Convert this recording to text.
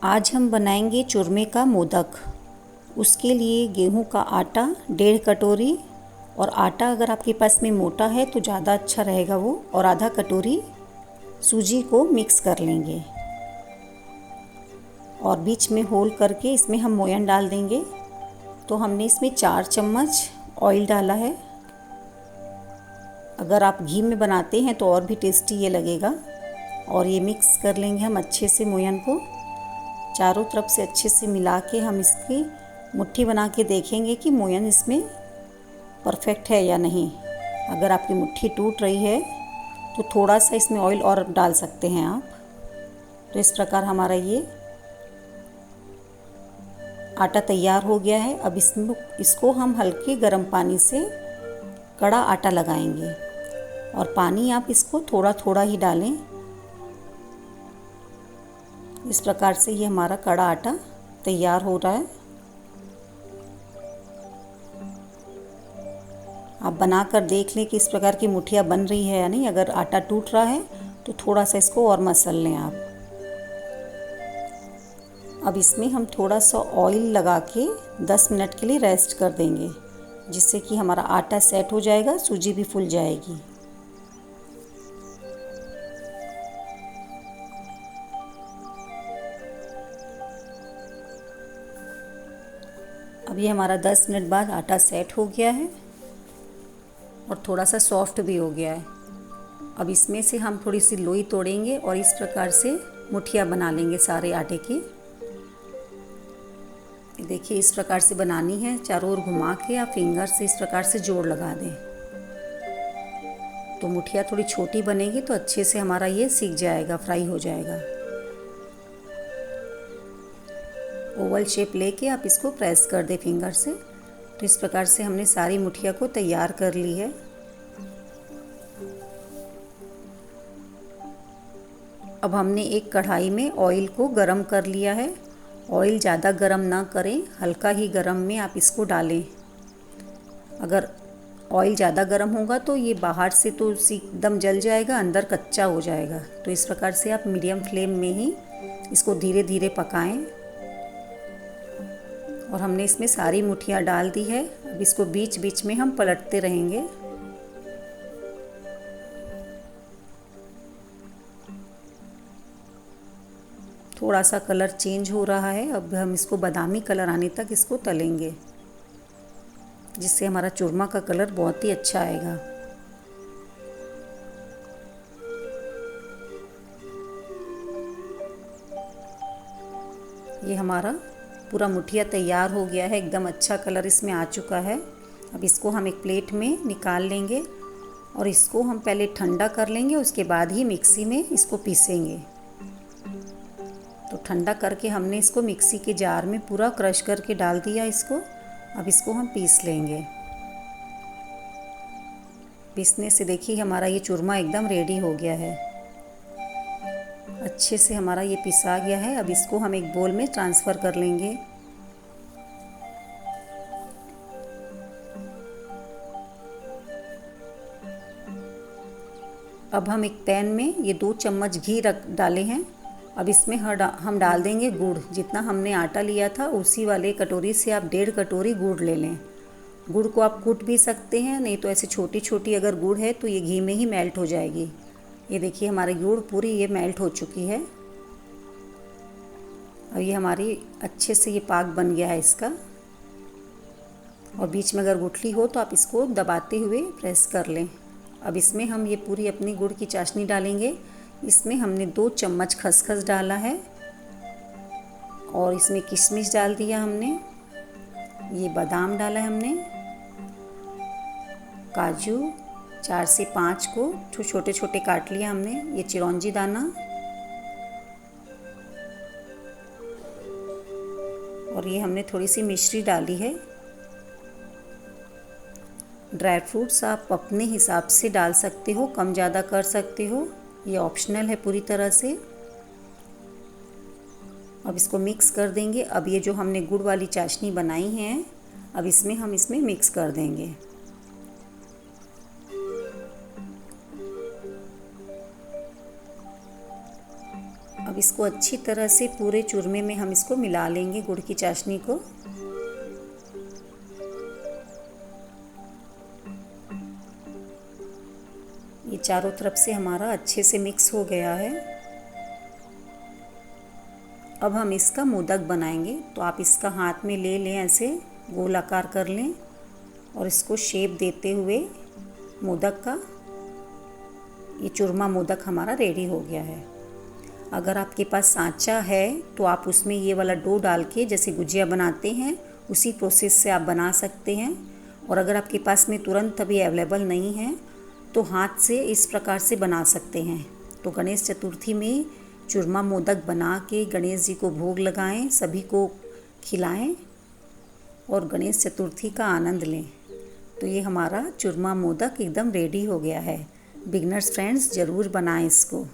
आज हम बनाएंगे चूरमे का मोदक। उसके लिए गेहूं का आटा 1.5 कटोरी, और आटा अगर आपके पास में मोटा है तो ज़्यादा अच्छा रहेगा वो, और आधा कटोरी सूजी को मिक्स कर लेंगे और बीच में होल करके इसमें हम मोयन डाल देंगे। तो हमने इसमें 4 चम्मच ऑयल डाला है। अगर आप घी में बनाते हैं तो और भी टेस्टी ये लगेगा। और ये मिक्स कर लेंगे हम अच्छे से मोयन को, चारों तरफ से अच्छे से मिला के हम इसकी मुट्ठी बना के देखेंगे कि मोयन इसमें परफेक्ट है या नहीं। अगर आपकी मुट्ठी टूट रही है तो थोड़ा सा इसमें ऑयल और डाल सकते हैं आप। तो इस प्रकार हमारा ये आटा तैयार हो गया है। अब इसको हम हल्के गर्म पानी से कड़ा आटा लगाएंगे, और पानी आप इसको थोड़ा थोड़ा ही डालें। इस प्रकार से ये हमारा कड़ा आटा तैयार हो रहा है। आप बनाकर देख लें कि इस प्रकार की मुठियाँ बन रही है या नहीं। अगर आटा टूट रहा है तो थोड़ा सा इसको और मसल लें आप। अब इसमें हम थोड़ा सा ऑयल लगा के 10 मिनट के लिए रेस्ट कर देंगे, जिससे कि हमारा आटा सेट हो जाएगा, सूजी भी फूल जाएगी। अब ये हमारा 10 मिनट बाद आटा सेट हो गया है और थोड़ा सा सॉफ्ट भी हो गया है। अब इसमें से हम थोड़ी सी लोई तोड़ेंगे और इस प्रकार से मुठियाँ बना लेंगे सारे आटे की। देखिए इस प्रकार से बनानी है, चारों ओर घुमा के या फिंगर से इस प्रकार से जोड़ लगा दें। तो मुठियाँ थोड़ी छोटी बनेगी तो अच्छे से हमारा ये सीख जाएगा, फ्राई हो जाएगा। ओवल शेप लेके आप इसको प्रेस कर दें फिंगर से। तो इस प्रकार से हमने सारी मुठिया को तैयार कर ली है। अब हमने एक कढ़ाई में ऑयल को गरम कर लिया है। ऑयल ज़्यादा गरम ना करें, हल्का ही गरम में आप इसको डालें। अगर ऑयल ज़्यादा गरम होगा तो ये बाहर से तो एकदम जल जाएगा, अंदर कच्चा हो जाएगा। तो इस प्रकार से आप मीडियम फ्लेम में ही इसको धीरे धीरे पकाएं। और हमने इसमें सारी मुठियाँ डाल दी है। अब इसको बीच बीच में हम पलटते रहेंगे। थोड़ा सा कलर चेंज हो रहा है। अब हम इसको बादामी कलर आने तक इसको तलेंगे, जिससे हमारा चूरमा का कलर बहुत ही अच्छा आएगा। ये हमारा पूरा मुठिया तैयार हो गया है, एकदम अच्छा कलर इसमें आ चुका है। अब इसको हम एक प्लेट में निकाल लेंगे और इसको हम पहले ठंडा कर लेंगे, उसके बाद ही मिक्सी में इसको पीसेंगे। तो ठंडा करके हमने इसको मिक्सी के जार में पूरा क्रश करके डाल दिया इसको। अब इसको हम पीस लेंगे। पीसने से देखिए हमारा ये चूरमा एकदम रेडी हो गया है, अच्छे से हमारा ये पिसा गया है। अब इसको हम एक बोल में ट्रांसफ़र कर लेंगे। अब हम एक पैन में ये 2 चम्मच घी डाले हैं। अब इसमें हम डाल देंगे गुड़। जितना हमने आटा लिया था उसी वाले कटोरी से आप 1.5 कटोरी गुड़ ले लें। गुड़ को आप कूट भी सकते हैं, नहीं तो ऐसे छोटी छोटी अगर गुड़ है तो ये घी में ही मेल्ट हो जाएगी। ये देखिए हमारी गुड़ पूरी ये मेल्ट हो चुकी है। अब ये हमारी अच्छे से ये पाक बन गया है इसका। और बीच में अगर गुठली हो तो आप इसको दबाते हुए प्रेस कर लें। अब इसमें हम ये पूरी अपनी गुड़ की चाशनी डालेंगे। इसमें हमने 2 चम्मच खसखस डाला है, और इसमें किशमिश डाल दिया हमने, ये बादाम डाला है हमने, काजू 4 से 5 को छोटे छोटे काट लिया हमने, ये चिरौंजी दाना, और ये हमने थोड़ी सी मिश्री डाली है। ड्राई फ्रूट्स आप अपने हिसाब से डाल सकते हो, कम ज़्यादा कर सकते हो, ये ऑप्शनल है पूरी तरह से। अब इसको मिक्स कर देंगे। अब ये जो हमने गुड़ वाली चाशनी बनाई है, अब हम इसमें मिक्स कर देंगे। अब अब इसको अच्छी तरह से पूरे चूरमे में हम इसको मिला लेंगे, गुड़ की चाशनी को। ये चारों तरफ से हमारा अच्छे से मिक्स हो गया है। अब हम इसका मोदक बनाएंगे। तो आप इसका हाथ में ले लें, ऐसे गोल आकार कर लें और इसको शेप देते हुए मोदक का, ये चूरमा मोदक हमारा रेडी हो गया है। अगर आपके पास सांचा है तो आप उसमें ये वाला डो डाल के जैसे गुजिया बनाते हैं उसी प्रोसेस से आप बना सकते हैं। और अगर आपके पास में तुरंत अभी अवेलेबल नहीं है तो हाथ से इस प्रकार से बना सकते हैं। तो गणेश चतुर्थी में चूरमा मोदक बना के गणेश जी को भोग लगाएं, सभी को खिलाएं और गणेश चतुर्थी का आनंद लें। तो ये हमारा चूरमा मोदक एकदम रेडी हो गया है। बिगनर्स फ्रेंड्स ज़रूर बनाएं इसको।